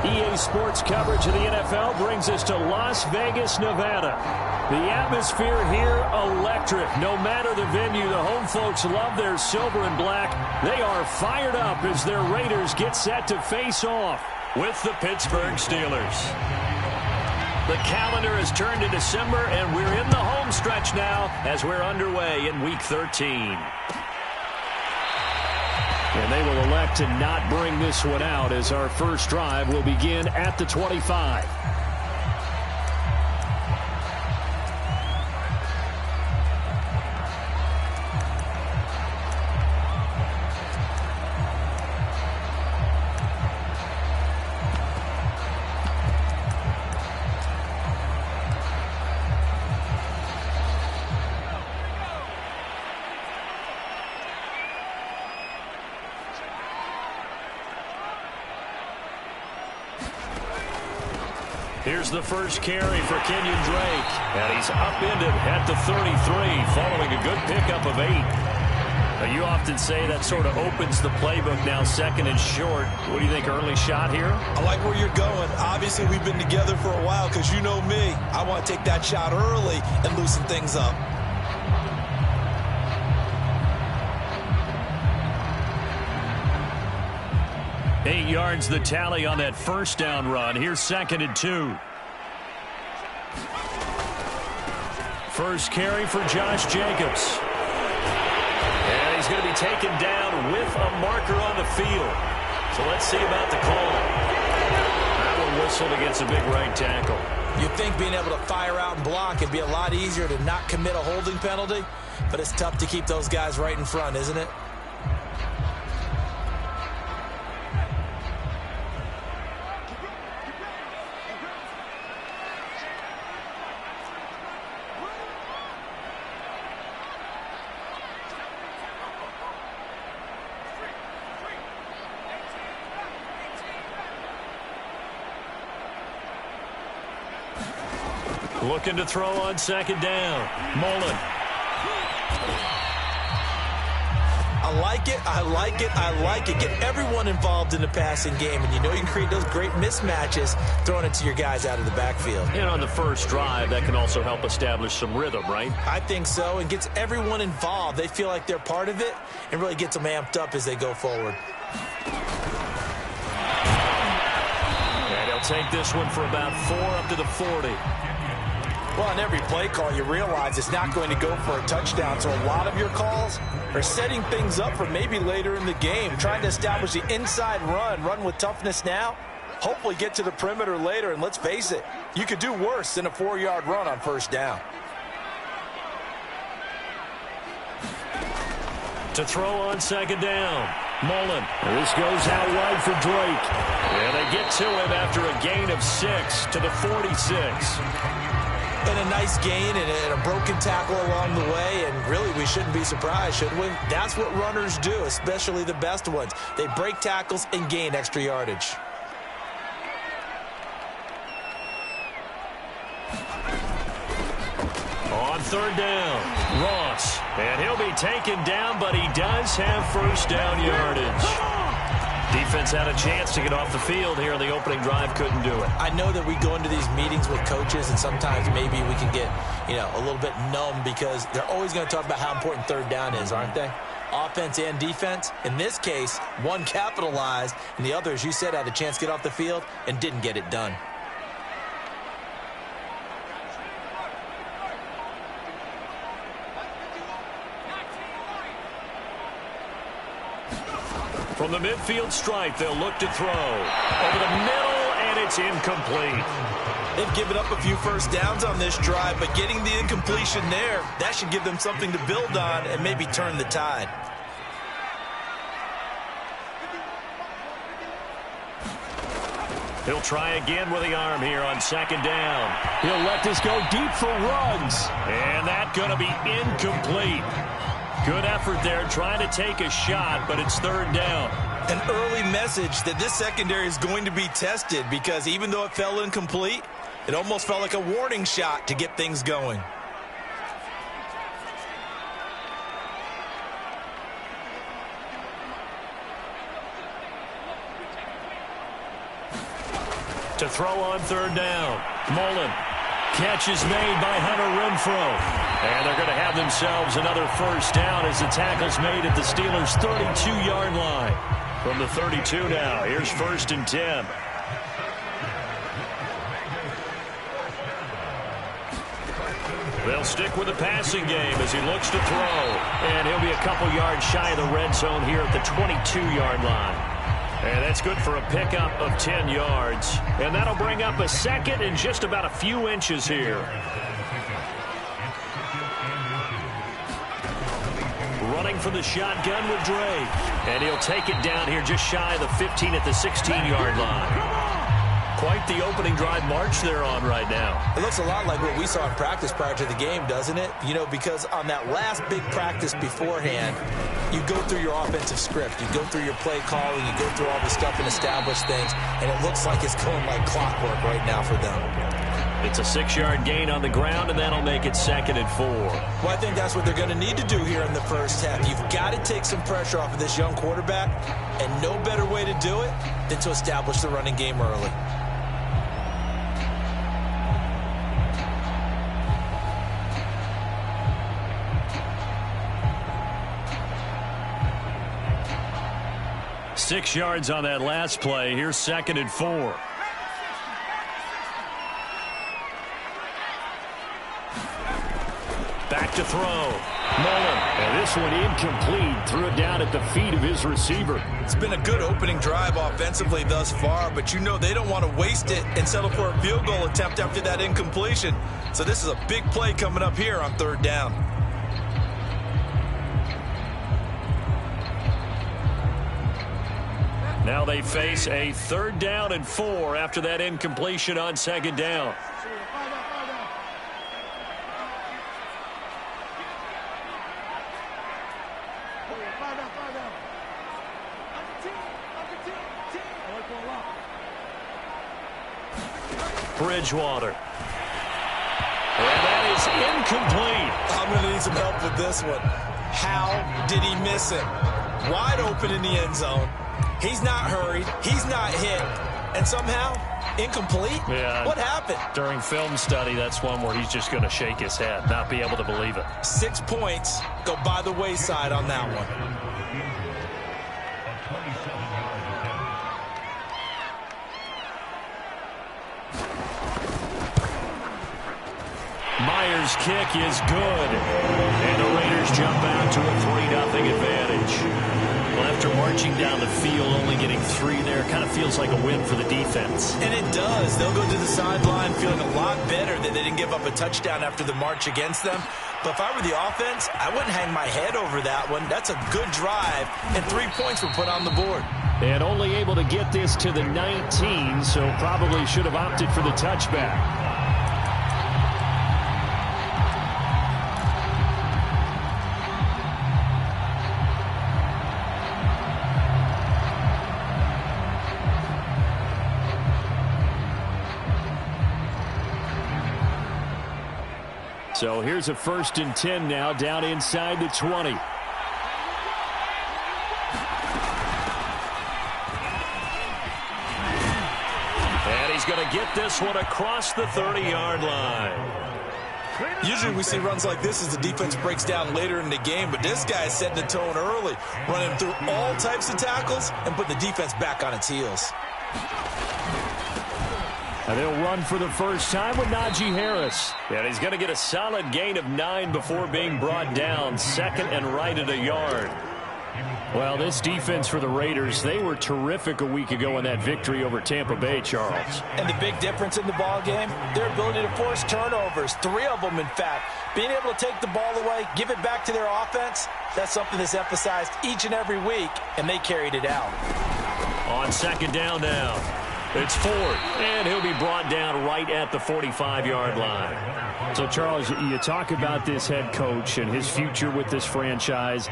EA Sports coverage of the NFL brings us to Las Vegas, Nevada. The atmosphere here, electric. No matter the venue, the home folks love their silver and black. They are fired up as their Raiders get set to face off with the Pittsburgh Steelers. The calendar has turned to December, and we're in the home stretch now as we're underway in Week 13. And they will elect to not bring this one out as our first drive will begin at the 25. Here's the first carry for Kenyon Drake. And he's upended at the 33 following a good pickup of 8. Now, you often say that sort of opens the playbook now, second and short. What do you think, early shot here? I like where you're going. Obviously, we've been together for a while because you know me. I want to take that shot early and loosen things up. Eight yards the tally on that first down run. Here's second and 2. First carry for Josh Jacobs. And he's going to be taken down with a marker on the field. So let's see about the call. That one whistled against a big right tackle. You'd think being able to fire out and block would be a lot easier to not commit a holding penalty, but it's tough to keep those guys right in front, isn't it? Looking to throw on second down. Mullen. I like it, I like it, I like it. Get everyone involved in the passing game, and you know you can create those great mismatches throwing it to your guys out of the backfield. And on the first drive, that can also help establish some rhythm, right? I think so, and gets everyone involved. They feel like they're part of it and really gets them amped up as they go forward. And he'll take this one for about 4 up to the 40. Well, on every play call, you realize it's not going to go for a touchdown, so a lot of your calls are setting things up for maybe later in the game, trying to establish the inside run with toughness now, hopefully get to the perimeter later, and let's face it, you could do worse than a 4-yard run on first down. To throw on second down, Mullen. This goes out wide for Drake. And they get to him after a gain of 6 to the 46. And a nice gain and a broken tackle along the way, and really we shouldn't be surprised, should we? That's what runners do, especially the best ones. They break tackles and gain extra yardage. On third down, Ross. And he'll be taken down, but he does have first down yardage. Defense had a chance to get off the field here in the opening drive, couldn't do it. I know that we go into these meetings with coaches, and sometimes maybe we can get, a little bit numb because they're always going to talk about how important third down is, aren't they? Offense and defense. In this case, one capitalized, and the other, as you said, had a chance to get off the field and didn't get it done. From the midfield stripe, they'll look to throw. Over the middle, and it's incomplete. They've given up a few first downs on this drive, but getting the incompletion there, that should give them something to build on and maybe turn the tide. He'll try again with the arm here on second down. He'll let this go deep for runs. And that's going to be incomplete. Good effort there trying to take a shot, but it's third down. An early message that this secondary is going to be tested because even though it fell incomplete, it almost felt like a warning shot to get things going. To throw on third down. Mullen. Catch is made by Hunter Renfrow. And they're going to have themselves another first down as the tackle's made at the Steelers' 32-yard line. From the 32 now, here's 1st and 10. They'll stick with the passing game as he looks to throw. And he'll be a couple yards shy of the red zone here at the 22-yard line. And that's good for a pickup of 10 yards. And that'll bring up a 2nd and just about a few inches here. Running for the shotgun with Drake. And he'll take it down here just shy of the 15 at the 16-yard line. Quite the opening drive march they're on right now. It looks a lot like what we saw in practice prior to the game, doesn't it? You know, because on that last big practice beforehand, you go through your offensive script. You go through your play calling. You go through all the stuff and establish things. And it looks like it's going like clockwork right now for them. It's a 6-yard gain on the ground, and that'll make it 2nd and 4. Well, I think that's what they're going to need to do here in the first half. You've got to take some pressure off of this young quarterback, and no better way to do it than to establish the running game early. Six yards on that last play. Here's 2nd and 4. Back to throw. Mullen. And this one incomplete. Threw it down at the feet of his receiver. It's been a good opening drive offensively thus far, but you know they don't want to waste it and settle for a field goal attempt after that incompletion. So this is a big play coming up here on 3rd down. Now they face a 3rd down and 4 after that incompletion on 2nd down. Bridgewater. And that is incomplete. I'm going to need some help with this one. How did he miss it? Wide open in the end zone. He's not hurried. He's not hit. And somehow, incomplete? Yeah. What happened? During film study, that's one where he's just going to shake his head, not be able to believe it. 6 points go by the wayside on that one. Myers' kick is good. And the Raiders jump out to a 3-0 advantage. Well, after marching down the field, only getting 3 there, kind of feels like a win for the defense. And it does. They'll go to the sideline feeling a lot better that they didn't give up a touchdown after the march against them. But if I were the offense, I wouldn't hang my head over that one. That's a good drive, and 3 points were put on the board. And only able to get this to the 19, so probably should have opted for the touchback. So here's a 1st and 10 now, down inside the 20. And he's going to get this one across the 30-yard line. Usually we see runs like this as the defense breaks down later in the game, but this guy is setting the tone early, running through all types of tackles and putting the defense back on its heels. And they'll run for the first time with Najee Harris. And he's going to get a solid gain of 9 before being brought down. 2nd and right at a yard. Well, this defense for the Raiders, they were terrific a week ago in that victory over Tampa Bay, Charles. And the big difference in the ball game, their ability to force turnovers, 3 of them, in fact. Being able to take the ball away, give it back to their offense, that's something that's emphasized each and every week, and they carried it out. On 2nd down now. It's Ford, and he'll be brought down right at the 45-yard line. So, Charles, you talk about this head coach and his future with this franchise.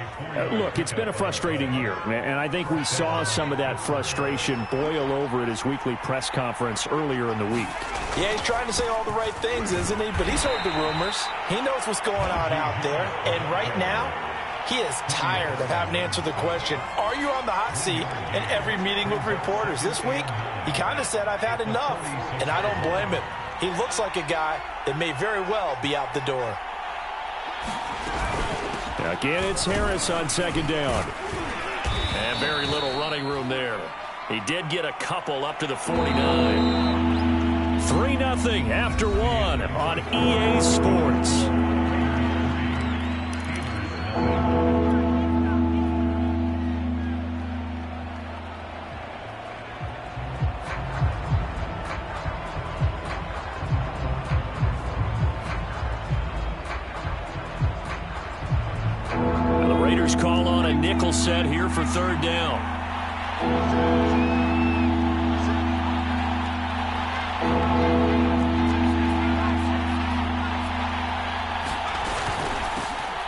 Look, it's been a frustrating year, and I think we saw some of that frustration boil over at his weekly press conference earlier in the week. Yeah, he's trying to say all the right things, isn't he? But he's heard the rumors. He knows what's going on out there, and right now, He is tired of having to answer the question, are you on the hot seat, in every meeting with reporters. This week, he kind of said, I've had enough, and I don't blame him. He looks like a guy that may very well be out the door. Again, it's Harris on second down. And very little running room there. He did get a couple up to the 49. 3-0 after one on EA Sports. Call on a nickel set here for third down.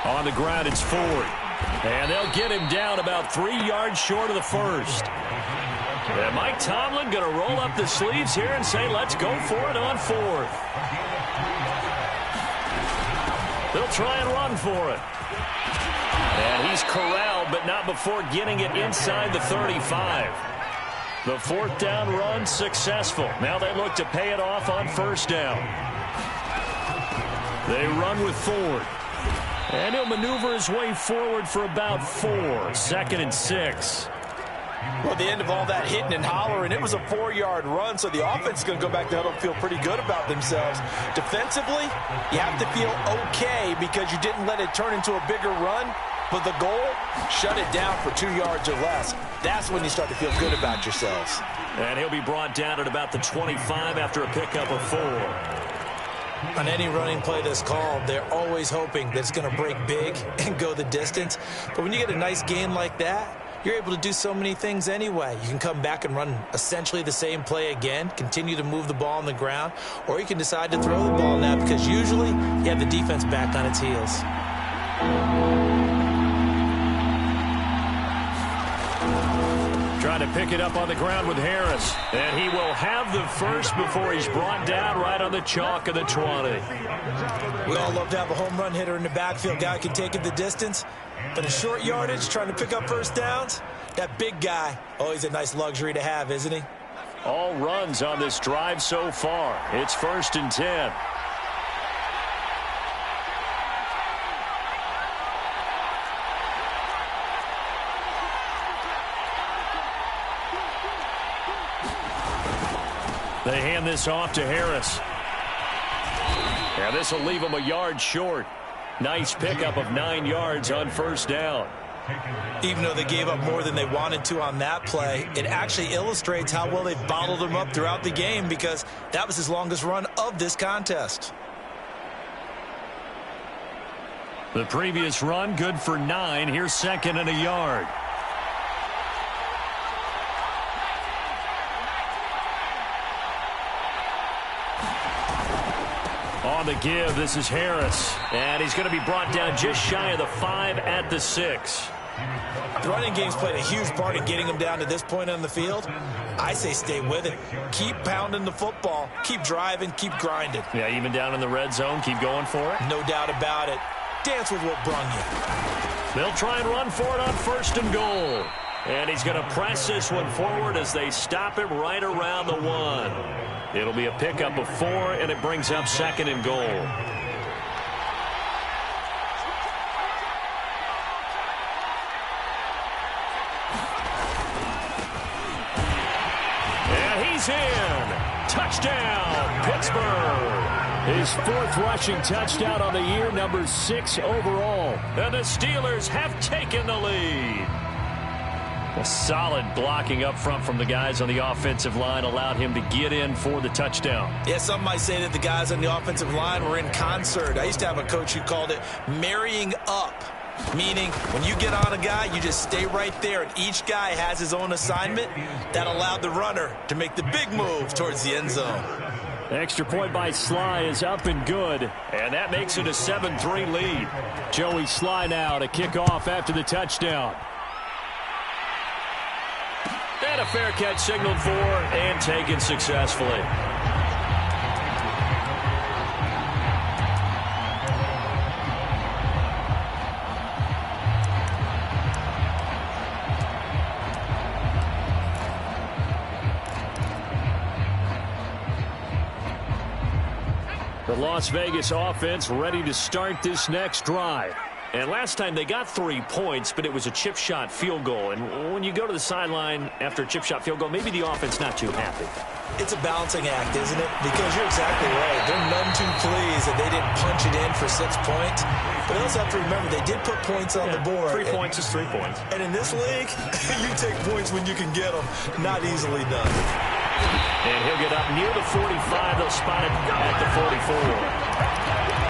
On the ground, it's Ford. And they'll get him down about 3 yards short of the first. And Mike Tomlin going to roll up the sleeves here and say, let's go for it on fourth. They'll try and run for it. And he's corralled, but not before getting it inside the 35. The fourth down run successful. Now they look to pay it off on first down. They run with Ford. And he'll maneuver his way forward for about 4. 2nd and 6. Well, at the end of all that hitting and hollering, it was a 4-yard run, so the offense is going to go back to huddle and feel pretty good about themselves. Defensively, you have to feel okay because you didn't let it turn into a bigger run. But the goal, shut it down for 2 yards or less. That's when you start to feel good about yourselves. And he'll be brought down at about the 25 after a pickup of 4. On any running play that's called, they're always hoping that it's going to break big and go the distance. But when you get a nice gain like that, you're able to do so many things anyway. You can come back and run essentially the same play again, continue to move the ball on the ground, or you can decide to throw the ball now because usually you have the defense back on its heels. Trying to pick it up on the ground with Harris. And he will have the first before he's brought down right on the chalk of the 20. We all love to have a home run hitter in the backfield. Guy can take it the distance. But in short yardage, trying to pick up first downs, that big guy, always a nice luxury to have, isn't he? All runs on this drive so far. It's 1st and 10. They hand this off to Harris. Yeah, this will leave him a yard short. Nice pickup of 9 yards on first down. Even though they gave up more than they wanted to on that play, it actually illustrates how well they've bottled him up throughout the game because that was his longest run of this contest. The previous run, good for 9. Here's 2nd and a yard. On the give, this is Harris. And he's going to be brought down just shy of the 5 at the 6. The running game's played a huge part in getting him down to this point on the field. I say stay with it. Keep pounding the football. Keep driving. Keep grinding. Yeah, even down in the red zone, keep going for it. No doubt about it. Dance with what brung you. They'll try and run for it on 1st and goal. And he's going to press this one forward as they stop him right around the 1. It'll be a pickup of 4, and it brings up 2nd and goal. And he's in. Touchdown, Pittsburgh. His 4th rushing touchdown on the year, number 6 overall. And the Steelers have taken the lead. A solid blocking up front from the guys on the offensive line allowed him to get in for the touchdown. Yeah, some might say that the guys on the offensive line were in concert. I used to have a coach who called it marrying up, meaning when you get on a guy, you just stay right there, and each guy has his own assignment. That allowed the runner to make the big move towards the end zone. Extra point by Sly is up and good, and that makes it a 7-3 lead. Joey Sly now to kick off after the touchdown. And a fair catch signaled for and taken successfully. The Las Vegas offense ready to start this next drive. And last time they got 3 points, but it was a chip shot field goal. And when you go to the sideline after a chip shot field goal, maybe the offense not too happy. It's a balancing act, isn't it? Because you're exactly right. They're none too pleased that they didn't punch it in for 6 points. But they also have to remember they did put points on the board. 3 points is 3 points. And in this league, you take points when you can get them. Not easily done. And he'll get up near the 45. They'll spot it at the 44.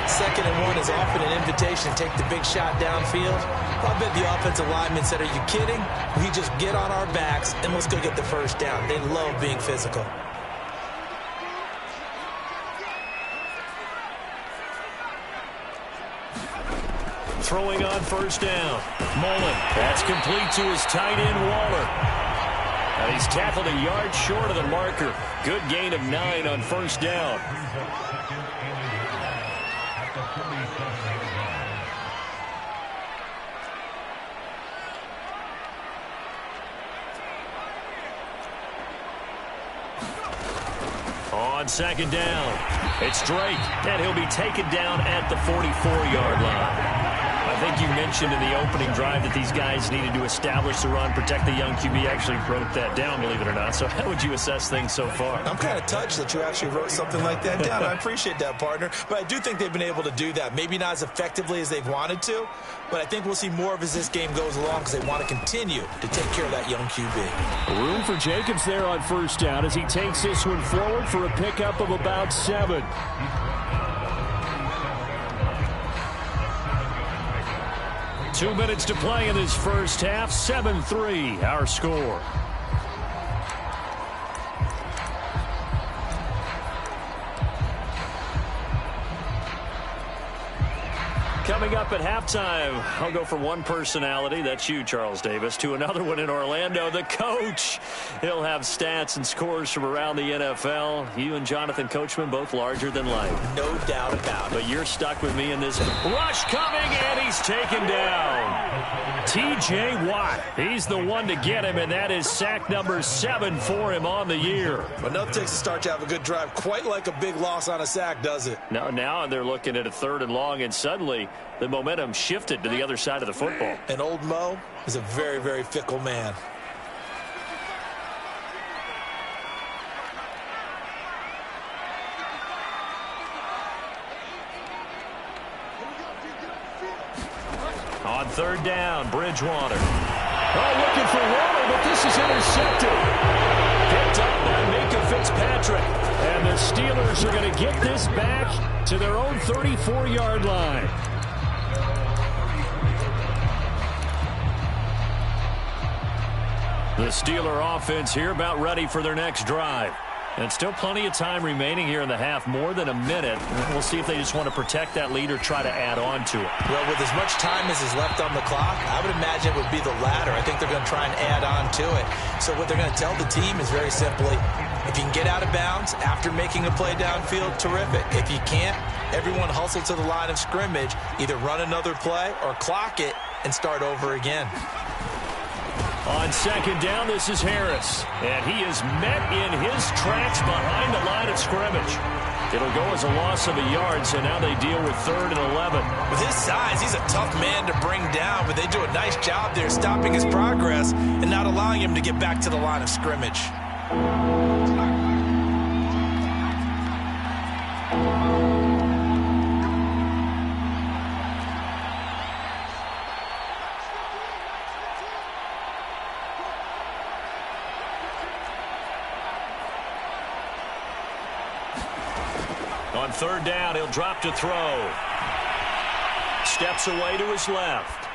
2nd and 1 is often an invitation to take the big shot downfield. I bet the offensive lineman said, are you kidding? We just get on our backs and let's go get the first down. They love being physical. Throwing on first down. Mullen. That's complete to his tight end, Waller. And he's tackled a yard short of the marker. Good gain of 9 on first down. On 2nd down, it's Drake, and he'll be taken down at the 44-yard line. I think you mentioned in the opening drive that these guys needed to establish the run, protect the young QB. Actually wrote that down, believe it or not. So how would you assess things so far? I'm kind of touched that you actually wrote something like that down. I appreciate that, partner. But I do think they've been able to do that. Maybe not as effectively as they've wanted to, but I think we'll see more of as this game goes along because they want to continue to take care of that young QB. Room for Jacobs there on first down as he takes this one forward for a pickup of about 7. Two minutes to play in this first half. 7-3, our score. Coming up at halftime, I'll go from one personality, that's you, Charles Davis, to another one in Orlando, the coach. He'll have stats and scores from around the NFL. You and Jonathan Coachman, both larger than life. No doubt about it. But you're stuck with me in this rush coming, and he's taken down. T.J. Watt, he's the one to get him, and that is sack number 7 for him on the year. But nothing takes a start to have a good drive, quite like a big loss on a sack, does it? No, now they're looking at a 3rd and long, and suddenly the momentum shifted to the other side of the football. And old Mo is a very, very fickle man. On 3rd down, Bridgewater. Oh, looking for Waller, but this is intercepted. Picked up by Minka Fitzpatrick. And the Steelers are going to get this back to their own 34-yard line. The Steeler offense here about ready for their next drive. And still plenty of time remaining here in the half, more than a minute. We'll see if they just want to protect that lead or try to add on to it. Well, with as much time as is left on the clock, I would imagine it would be the latter. I think they're going to try and add on to it. So what they're going to tell the team is very simply, if you can get out of bounds after making a play downfield, terrific. If you can't, everyone hustle to the line of scrimmage, either run another play or clock it and start over again. On 2nd down, this is Harris. And he is met in his tracks behind the line of scrimmage. It'll go as a loss of a yard, so now they deal with 3rd and 11. With his size, he's a tough man to bring down, but they do a nice job there stopping his progress and not allowing him to get back to the line of scrimmage. On 3rd down, he'll drop to throw. Steps away to his left.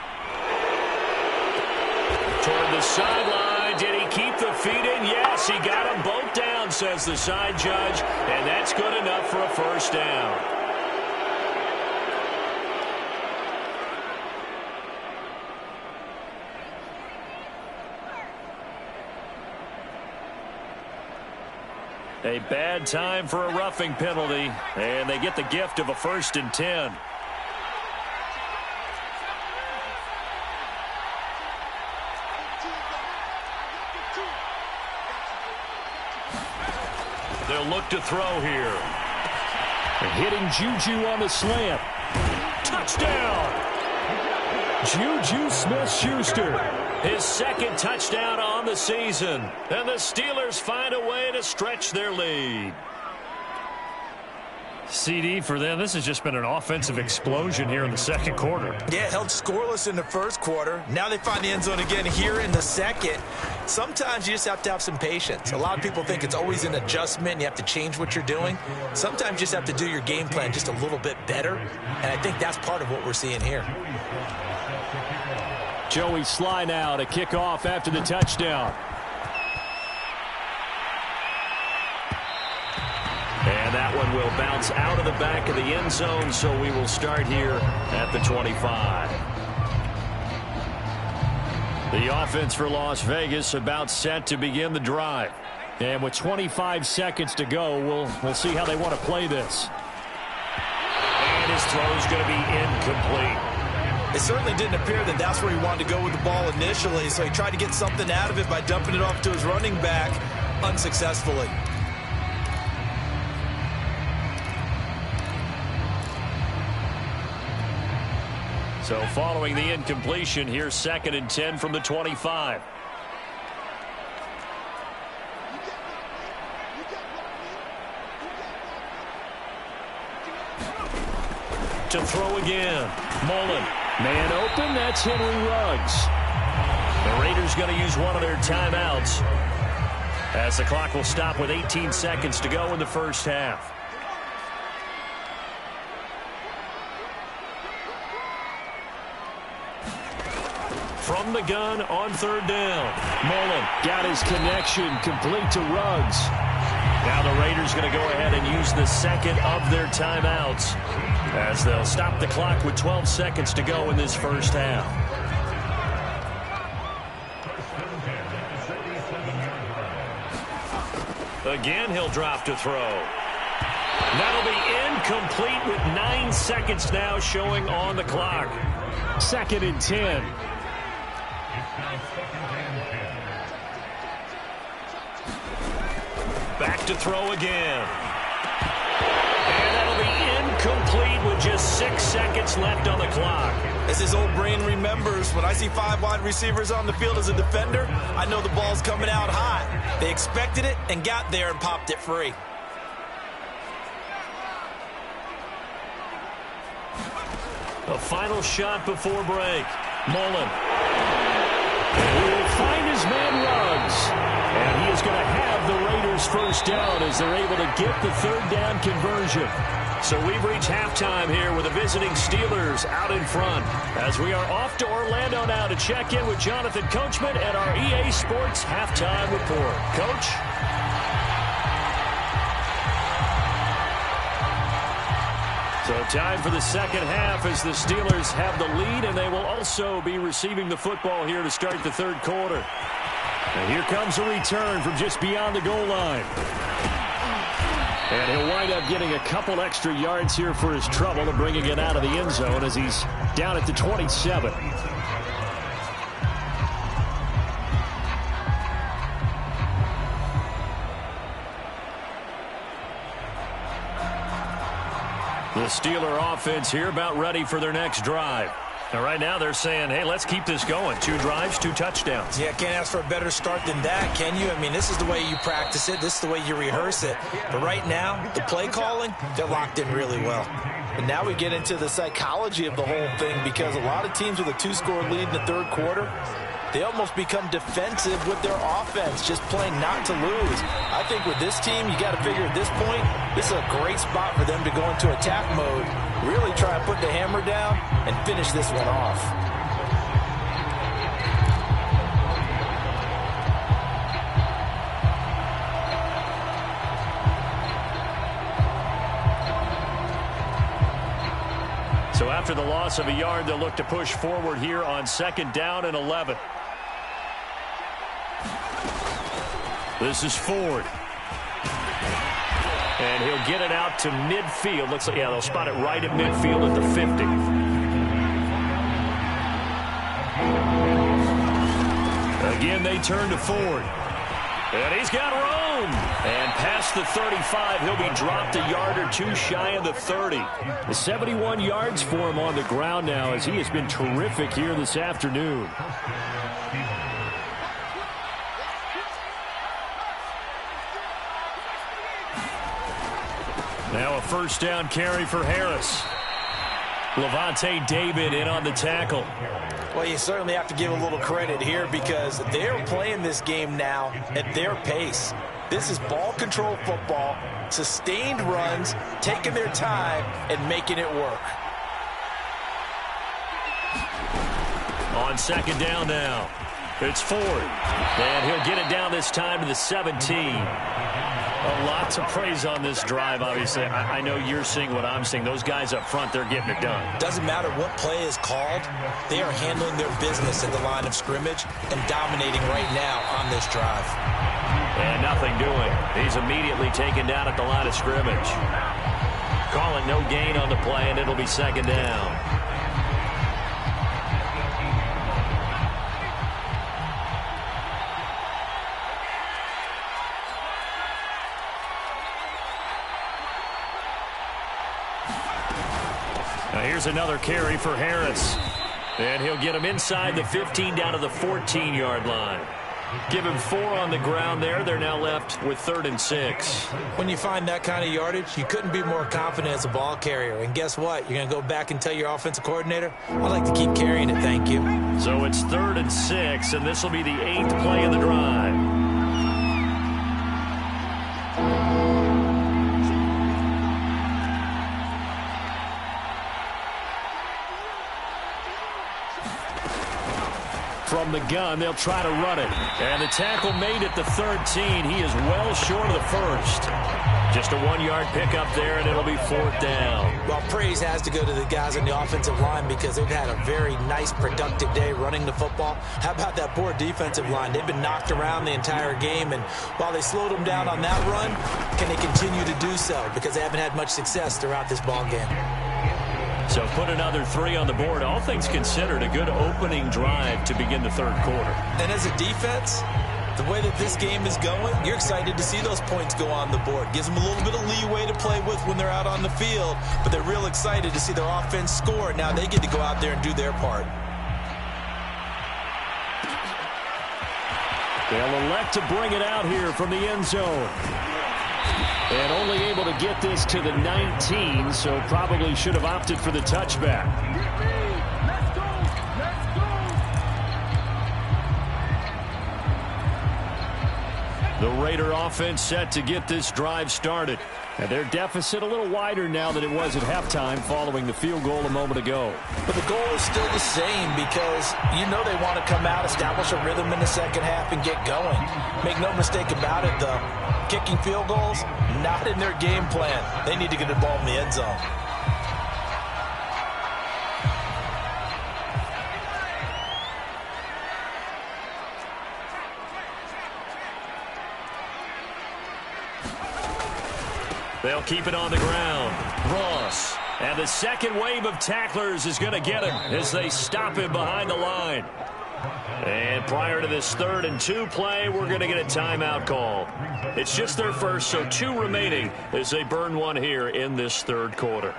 Toward the sideline. Did he keep the feet in? Yes, he got them both down, says the side judge. And that's good enough for a first down. A bad time for a roughing penalty, and they get the gift of a 1st and 10. They'll look to throw here. Hitting Juju on the slant. Touchdown! Juju Smith-Schuster. His second touchdown on the season. And the Steelers find a way to stretch their lead. CD for them, this has just been an offensive explosion here in the second quarter. Yeah, held scoreless in the first quarter. Now they find the end zone again here in the second. Sometimes you just have to have some patience. A lot of people think it's always an adjustment and you have to change what you're doing. Sometimes you just have to do your game plan just a little bit better, and I think that's part of what we're seeing here. Joey Sly now to kick off after the touchdown. And that one will bounce out of the back of the end zone, so we will start here at the 25. The offense for Las Vegas about set to begin the drive. And with 25 seconds to go, we'll see how they want to play this. And his throw is going to be incomplete. It certainly didn't appear that that's where he wanted to go with the ball initially, so he tried to get something out of it by dumping it off to his running back unsuccessfully. So following the incompletion, here's 2nd and 10 from the 25. To throw again. Mullen. Man open. That's Henry Ruggs. The Raiders going to use one of their timeouts as the clock will stop with 18 seconds to go in the first half. From the gun on 3rd down. Mullen got his connection complete to Ruggs. Now the Raiders going to go ahead and use the second of their timeouts as they'll stop the clock with 12 seconds to go in this first half. Again, he'll drop to throw. That'll be incomplete with 9 seconds now showing on the clock. 2nd and 10. Back to throw again. And that'll be incomplete with just 6 seconds left on the clock. As his old brain remembers, when I see 5 wide receivers on the field as a defender, I know the ball's coming out hot. They expected it and got there and popped it free. A final shot before break. Mullen. He will find his man Ruggs. And he is going to have the Raiders first down as they're able to get the 3rd down conversion. So we've reached halftime here with the visiting Steelers out in front as we are off to Orlando now to check in with Jonathan Coachman at our EA Sports Halftime Report. Coach? So time for the second half as the Steelers have the lead, and they will also be receiving the football here to start the 3rd quarter. And here comes a return from just beyond the goal line. And he'll wind up getting a couple extra yards here for his trouble and bringing it out of the end zone as he's down at the 27. The Steeler offense here about ready for their next drive. And right now they're saying, hey, let's keep this going. 2 drives, 2 touchdowns. Yeah, can't ask for a better start than that, can you? I mean, this is the way you practice it. This is the way you rehearse it. But right now, the play calling, they're locked in really well. And now we get into the psychology of the whole thing because a lot of teams with a 2-score lead in the 3rd quarter, they almost become defensive with their offense, just playing not to lose. I think with this team, you got to figure at this point, this is a great spot for them to go into attack mode, really try to put the hammer down and finish this one off. So after the loss of a yard, they'll look to push forward here on 2nd down and 11. This is Ford. And he'll get it out to midfield. Looks like, yeah, they'll spot it right at midfield at the 50. Again, they turn to Ford. And he's got room. And past across the 35. He'll be dropped a yard or two shy of the 30. The 71 yards for him on the ground now as he has been terrific here this afternoon. Now a first down carry for Harris. Levante David in on the tackle. Well, you certainly have to give a little credit here because they're playing this game now at their pace. This is ball control football, sustained runs, taking their time and making it work. On second down now, it's Ford. And he'll get it down this time to the 17. A lot to praise on this drive, obviously. I know you're seeing what I'm seeing. Those guys up front, they're getting it done. Doesn't matter what play is called. They are handling their business at the line of scrimmage and dominating right now on this drive. And nothing doing. He's immediately taken down at the line of scrimmage. Calling no gain on the play, and it'll be second down. Here's another carry for Harris. And he'll get him inside the 15 down to the 14-yard line. Give him 4 on the ground there. They're now left with 3rd and 6. When you find that kind of yardage, you couldn't be more confident as a ball carrier. And guess what? You're going to go back and tell your offensive coordinator, I'd like to keep carrying it, thank you. So it's 3rd and 6, and this will be the 8th play of the drive. From the gun, they'll try to run it. And the tackle made at the 13. He is well short of the first. Just a 1-yard pickup there, and it'll be 4th down. Well, praise has to go to the guys on the offensive line because they've had a very nice, productive day running the football. How about that poor defensive line? They've been knocked around the entire game, and while they slowed them down on that run, can they continue to do so? Because they haven't had much success throughout this ball game. So put another 3 on the board. All things considered, a good opening drive to begin the 3rd quarter. And as a defense, the way that this game is going, you're excited to see those points go on the board. Gives them a little bit of leeway to play with when they're out on the field, but they're real excited to see their offense score. Now they get to go out there and do their part. They'll elect to bring it out here from the end zone. And only able to get this to the 19, so probably should have opted for the touchback. The Raider offense set to get this drive started. And their deficit a little wider now than it was at halftime following the field goal a moment ago. But the goal is still the same because you know they want to come out, establish a rhythm in the second half, and get going. Make no mistake about it, though. Kicking field goals, not in their game plan. They need to get the ball in the end zone. They'll keep it on the ground. Ross. And the second wave of tacklers is going to get him as they stop him behind the line. And prior to this 3rd and 2 play, we're going to get a timeout call. It's just their first, so 2 remaining as they burn one here in this 3rd quarter.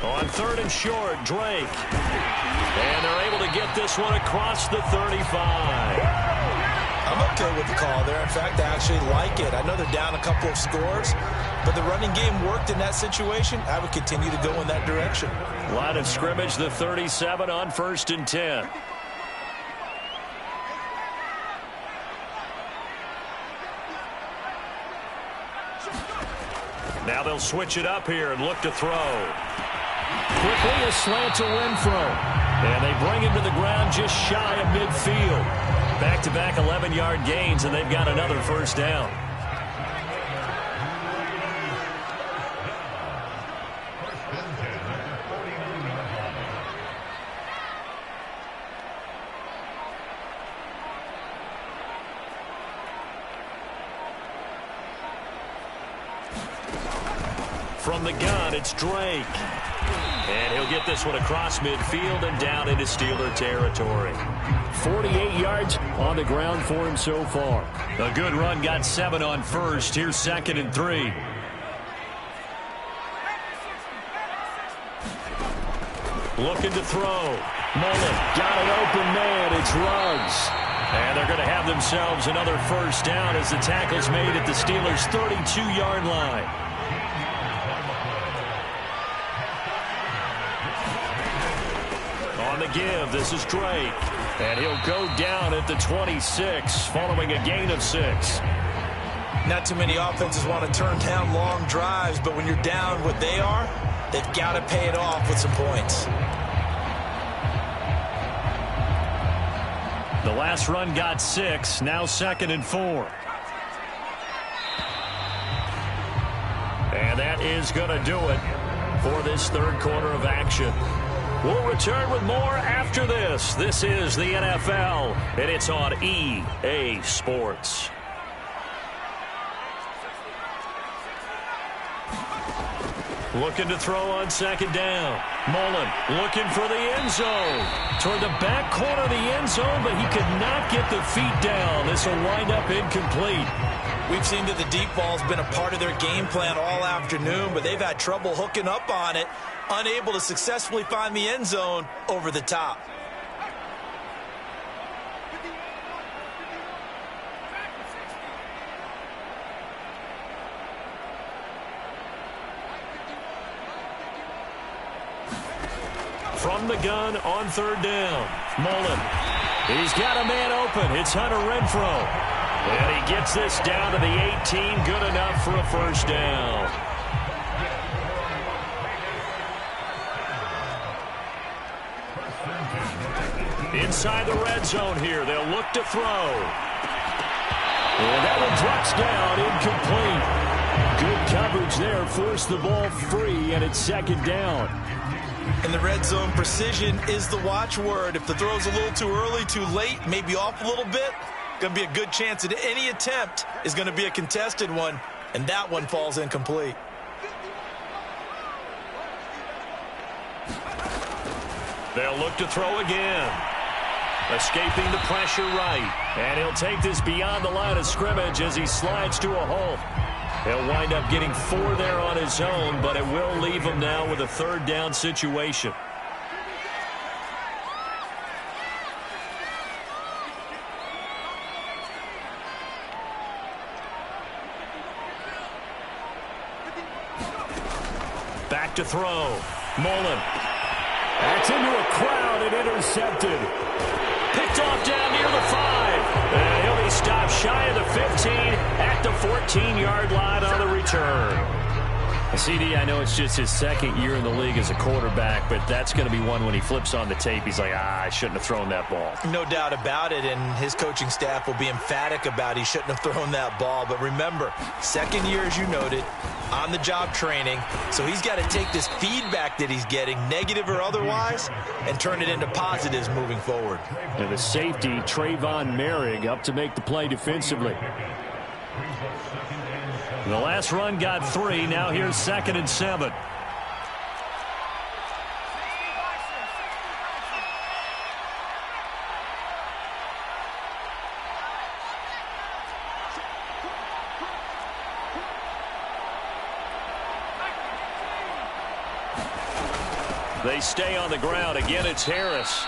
On 3rd and short, Drake. And they're able to get this one across the 35. I'm okay with the call there. In fact, I actually like it. I know they're down a couple of scores, but the running game worked in that situation. I would continue to go in that direction. Line of scrimmage, the 37 on 1st and 10. Now they'll switch it up here and look to throw. Quickly a slant to Renfro. And they bring him to the ground just shy of midfield. Back-to-back 11-yard gains, and they've got another 1st down. From the gun, it's Drake. And he'll get this one across midfield and down into Steeler territory. 48 yards on the ground for him so far. A good run, got 7 on first. Here's 2nd and 3. Looking to throw. Mullen got an open man. It's Ruggs. And they're going to have themselves another first down as the tackle's made at the Steelers' 32-yard line. On the give, this is Drake. And he'll go down at the 26 following a gain of 6. Not too many offenses want to turn down long drives, but when you're down what they are, they've got to pay it off with some points. The last run got 6, now 2nd and 4. And that is going to do it for this third quarter of action. We'll return with more after this. This is the NFL, and it's on EA Sports. Looking to throw on 2nd down. Mullen looking for the end zone. Toward the back corner of the end zone, but he could not get the feet down. This will wind up incomplete. We've seen that the deep ball's been a part of their game plan all afternoon, but they've had trouble hooking up on it, unable to successfully find the end zone over the top. From the gun on 3rd down. Mullen. He's got a man open. It's Hunter Renfrow. And he gets this down to the 18. Good enough for a first down. Inside the red zone here. They'll look to throw. And that one drops down. Incomplete. Good coverage there. Forced the ball free, and it's 2nd down. In the red zone, precision is the watchword. If the throw's a little too early, too late, maybe off a little bit, going to be a good chance that any attempt is going to be a contested one, and that one falls incomplete. They'll look to throw again. Escaping the pressure right. And he'll take this beyond the line of scrimmage as he slides to a halt. He'll wind up getting 4 there on his own, but it will leave him now with a 3rd down situation. Back to throw. Mullen. That's into a crowd and intercepted. Picked off down near the 5. And he'll be stopped shy of the 15 at the 14-yard line on the return. CD, I know it's just his 2nd year in the league as a quarterback, but that's going to be one when he flips on the tape. He's like, I shouldn't have thrown that ball. No doubt about it, and his coaching staff will be emphatic about he shouldn't have thrown that ball. But remember, 2nd year, as you noted, on-the-job training, so he's got to take this feedback that he's getting, negative or otherwise, and turn it into positives moving forward. And the safety, Trayvon Merrick, up to make the play defensively. The last run got 3. Now here's 2nd and 7. They stay on the ground. Again, it's Harris.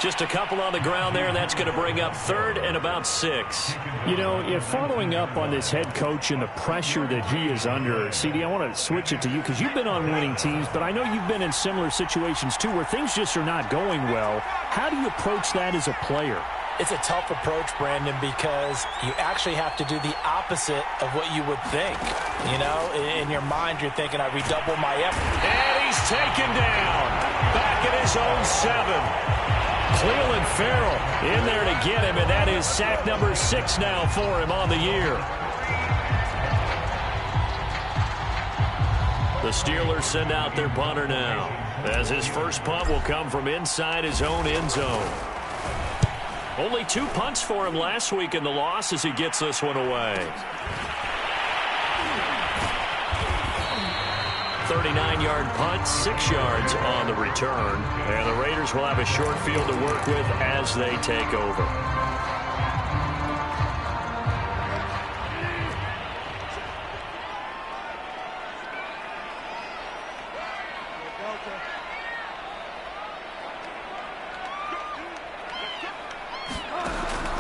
Just a couple on the ground there, and that's going to bring up 3rd and about 6. You know, following up on this head coach and the pressure that he is under, CD, I want to switch it to you because you've been on winning teams, but I know you've been in similar situations too where things just are not going well. How do you approach that as a player? It's a tough approach, Brandon, because you actually have to do the opposite of what you would think. You know, in your mind, you're thinking, I redouble my effort. And he's taken down. Back at his own 7. Cleveland Farrell in there to get him, and that is sack number 6 now for him on the year. The Steelers send out their punter now, as his first punt will come from inside his own end zone. Only 2 punts for him last week in the loss as he gets this one away. 39-yard punt, 6 yards on the return. And the Raiders will have a short field to work with as they take over.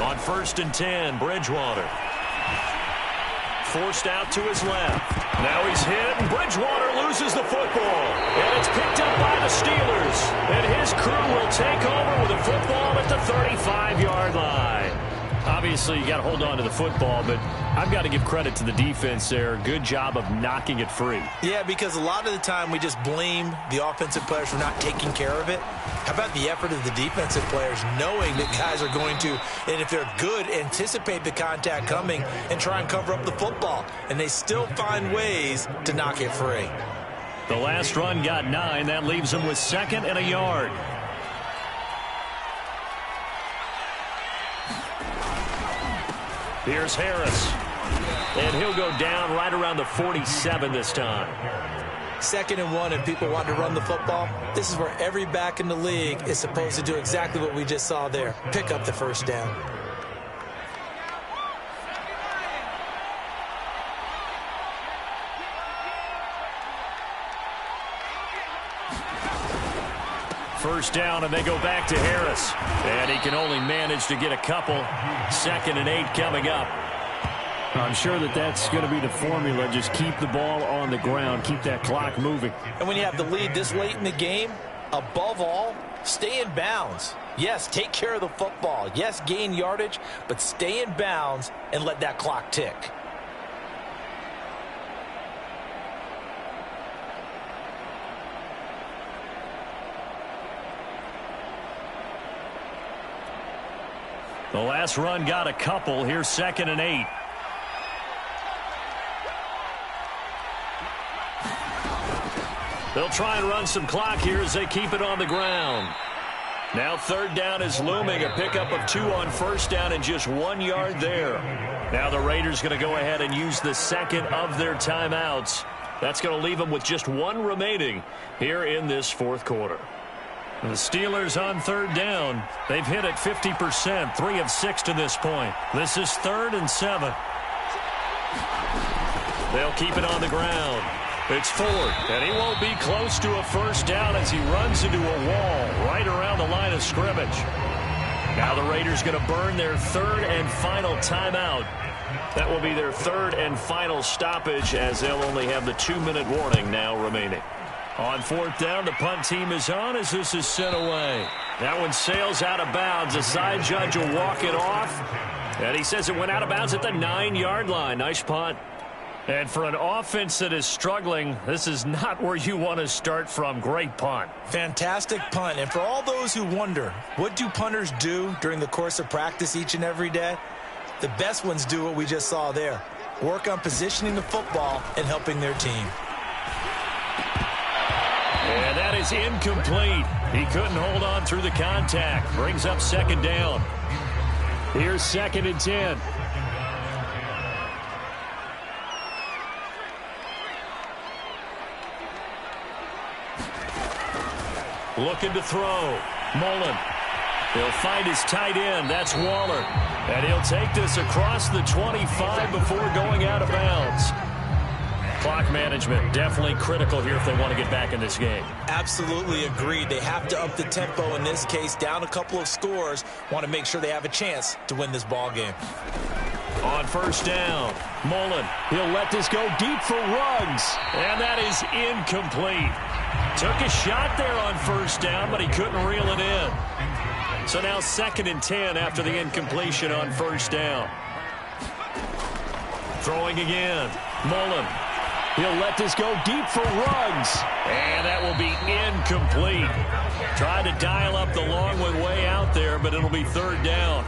On 1st and 10, Bridgewater. Forced out to his left. Now he's hit, and Bridgewater loses the football. And it's picked up by the Steelers. And his crew will take over with a football at the 35-yard line. Obviously, you got to hold on to the football, but I've got to give credit to the defense there. Good job of knocking it free. Yeah, because a lot of the time we just blame the offensive players for not taking care of it. How about the effort of the defensive players knowing that guys are going to, and if they're good, anticipate the contact coming and try and cover up the football. And they still find ways to knock it free. The last run got 9. That leaves them with 2nd and a yard. Here's Harris. And he'll go down right around the 47 this time. 2nd and 1, and people want to run the football. This is where every back in the league is supposed to do exactly what we just saw there. Pick up the first down. First down, and they go back to Harris. And he can only manage to get a couple. 2nd and 8 coming up. I'm sure that that's going to be the formula. Just keep the ball on the ground. Keep that clock moving. And when you have the lead this late in the game, above all, stay in bounds. Yes, take care of the football. Yes, gain yardage, but stay in bounds and let that clock tick. The last run got a couple. Here's 2nd and 8. They'll try and run some clock here as they keep it on the ground. Now 3rd down is looming. A pickup of 2 on 1st down and just 1 yard there. Now the Raiders going to go ahead and use the 2nd of their timeouts. That's going to leave them with just 1 remaining here in this 4th quarter. The Steelers on 3rd down. They've hit it 50%, 3 of 6 to this point. This is 3rd and 7. They'll keep it on the ground. It's Ford, and he won't be close to a first down as he runs into a wall right around the line of scrimmage. Now the Raiders going to burn their 3rd and final timeout. That will be their 3rd and final stoppage as they'll only have the 2-minute warning now remaining. On 4th down, the punt team is on as this is sent away. That one sails out of bounds. The side judge will walk it off. And he says it went out of bounds at the 9-yard line. Nice punt. And for an offense that is struggling, this is not where you want to start from. Great punt. Fantastic punt. And for all those who wonder, what do punters do during the course of practice each and every day? The best ones do what we just saw there. Work on positioning the football and helping their team. And that is incomplete. He couldn't hold on through the contact. Brings up 2nd down. Here's 2nd and 10. Looking to throw. Mullen. He'll find his tight end. That's Waller. And he'll take this across the 25 before going out of bounds. Clock management definitely critical here if they want to get back in this game. Absolutely agreed. They have to up the tempo in this case, down a couple of scores. Want to make sure they have a chance to win this ball game. On 1st down, Mullen. He'll let this go deep for Ruggs. And that is incomplete. Took a shot there on 1st down, but he couldn't reel it in. So now 2nd and 10 after the incompletion on 1st down. Throwing again. Mullen. He'll let this go deep for Ruggs. And that will be incomplete. Tried to dial up the long one way out there, but it'll be 3rd down.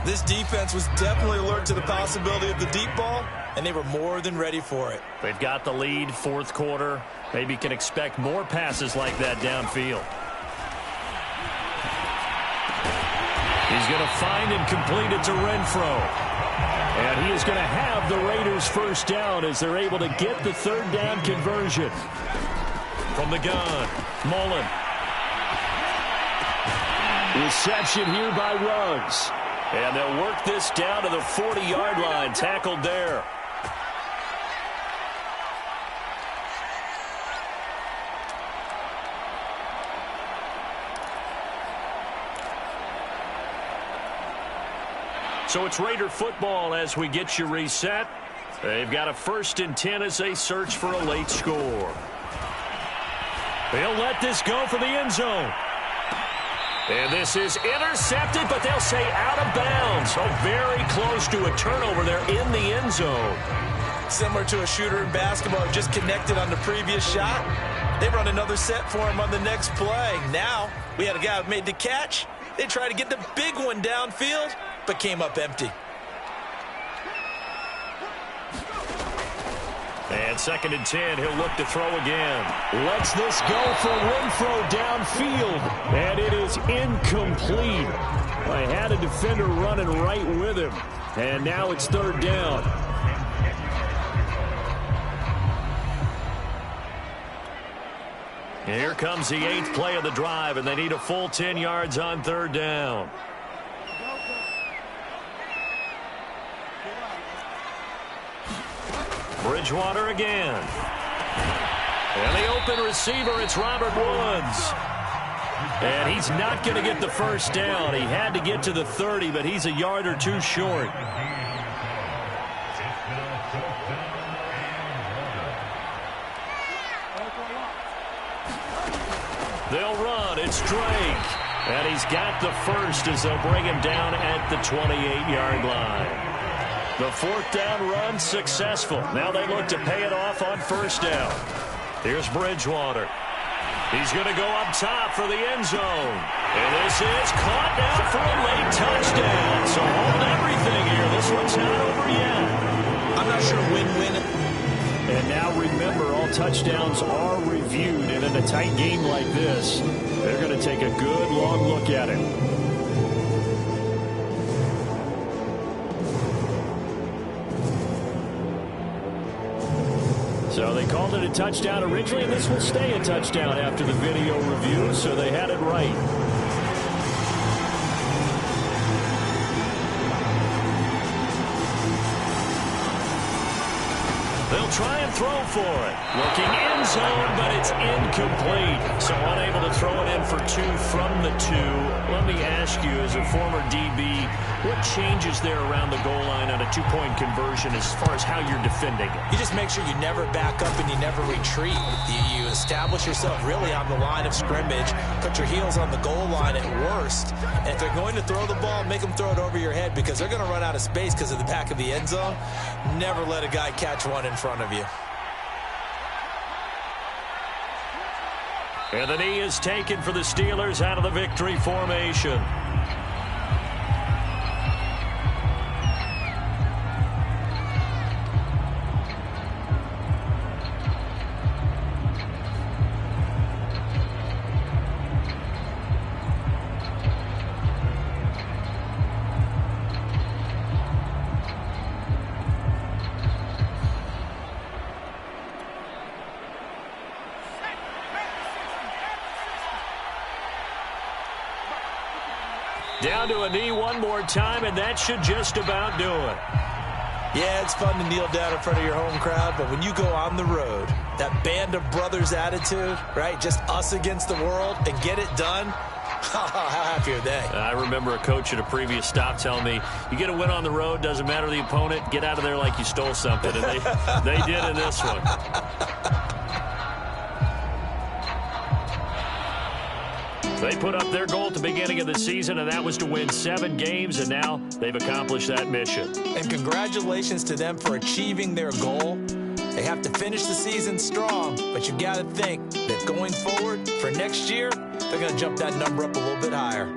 This defense was definitely alert to the possibility of the deep ball, and they were more than ready for it. They've got the lead, 4th quarter. Maybe can expect more passes like that downfield. He's going to find and complete it to Renfro. And he is going to have the Raiders' first down as they're able to get the 3rd down conversion. From the gun, Mullen. Reception here by Ruggs. And they'll work this down to the 40-yard line. Tackled there. So it's Raider football as we get you reset. They've got a 1st and 10 as they search for a late score. They'll let this go for the end zone. And this is intercepted, but they'll say out of bounds. So very close to a turnover there in the end zone. Similar to a shooter in basketball who just connected on the previous shot. They run another set for him on the next play. Now we had a guy who made the catch. They tried to get the big one downfield, but came up empty. And 2nd and 10, he'll look to throw again. Lets this go for Renfro downfield, and it is incomplete. I had a defender running right with him, and now it's 3rd down. Here comes the 8th play of the drive, and they need a full 10 yards on 3rd down. Bridgewater again. And the open receiver, it's Robert Woods. And he's not going to get the 1st down. He had to get to the 30, but he's a yard or 2 short. They'll run. It's Drake. And he's got the 1st as they'll bring him down at the 28-yard line. The 4th down run successful. Now they look to pay it off on 1st down. Here's Bridgewater. He's going to go up top for the end zone. And this is caught down for a late touchdown. So hold everything here. This one's not over yet. I'm not sure win-win. And now remember, all touchdowns are reviewed. And in a tight game like this, they're going to take a good long look at it. So they called it a touchdown originally, and this will stay a touchdown after the video review, so they had it right. They'll try and throw for it. Looking end zone, but it's incomplete. So unable to throw it in for 2 from the 2. Let me ask you, as a former DB, what changes there around the goal line on a 2-point conversion as far as how you're defending it? You just make sure you never back up and you never retreat. You establish yourself really on the line of scrimmage, put your heels on the goal line at worst. And if they're going to throw the ball, make them throw it over your head because they're going to run out of space because of the back of the end zone. Never let a guy catch one in front of you. And the knee is taken for the Steelers out of the victory formation. Down to a knee one more time, and that should just about do it. Yeah, it's fun to kneel down in front of your home crowd, but when you go on the road, that band of brothers attitude, right, just us against the world, and get it done, how happy are they? I remember a coach at a previous stop telling me, you get a win on the road, doesn't matter the opponent, get out of there like you stole something, and they did in this one. They put up their goal at the beginning of the season, and that was to win 7 games, and now they've accomplished that mission. And congratulations to them for achieving their goal. They have to finish the season strong, but you got to think that going forward for next year, they're going to jump that number up a little bit higher.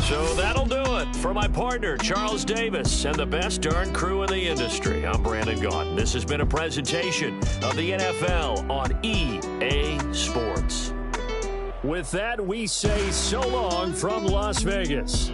So that'll do it for my partner, Charles Davis, and the best darn crew in the industry. I'm Brandon Gaudin. This has been a presentation of the NFL on EA Sports. With that, we say so long from Las Vegas.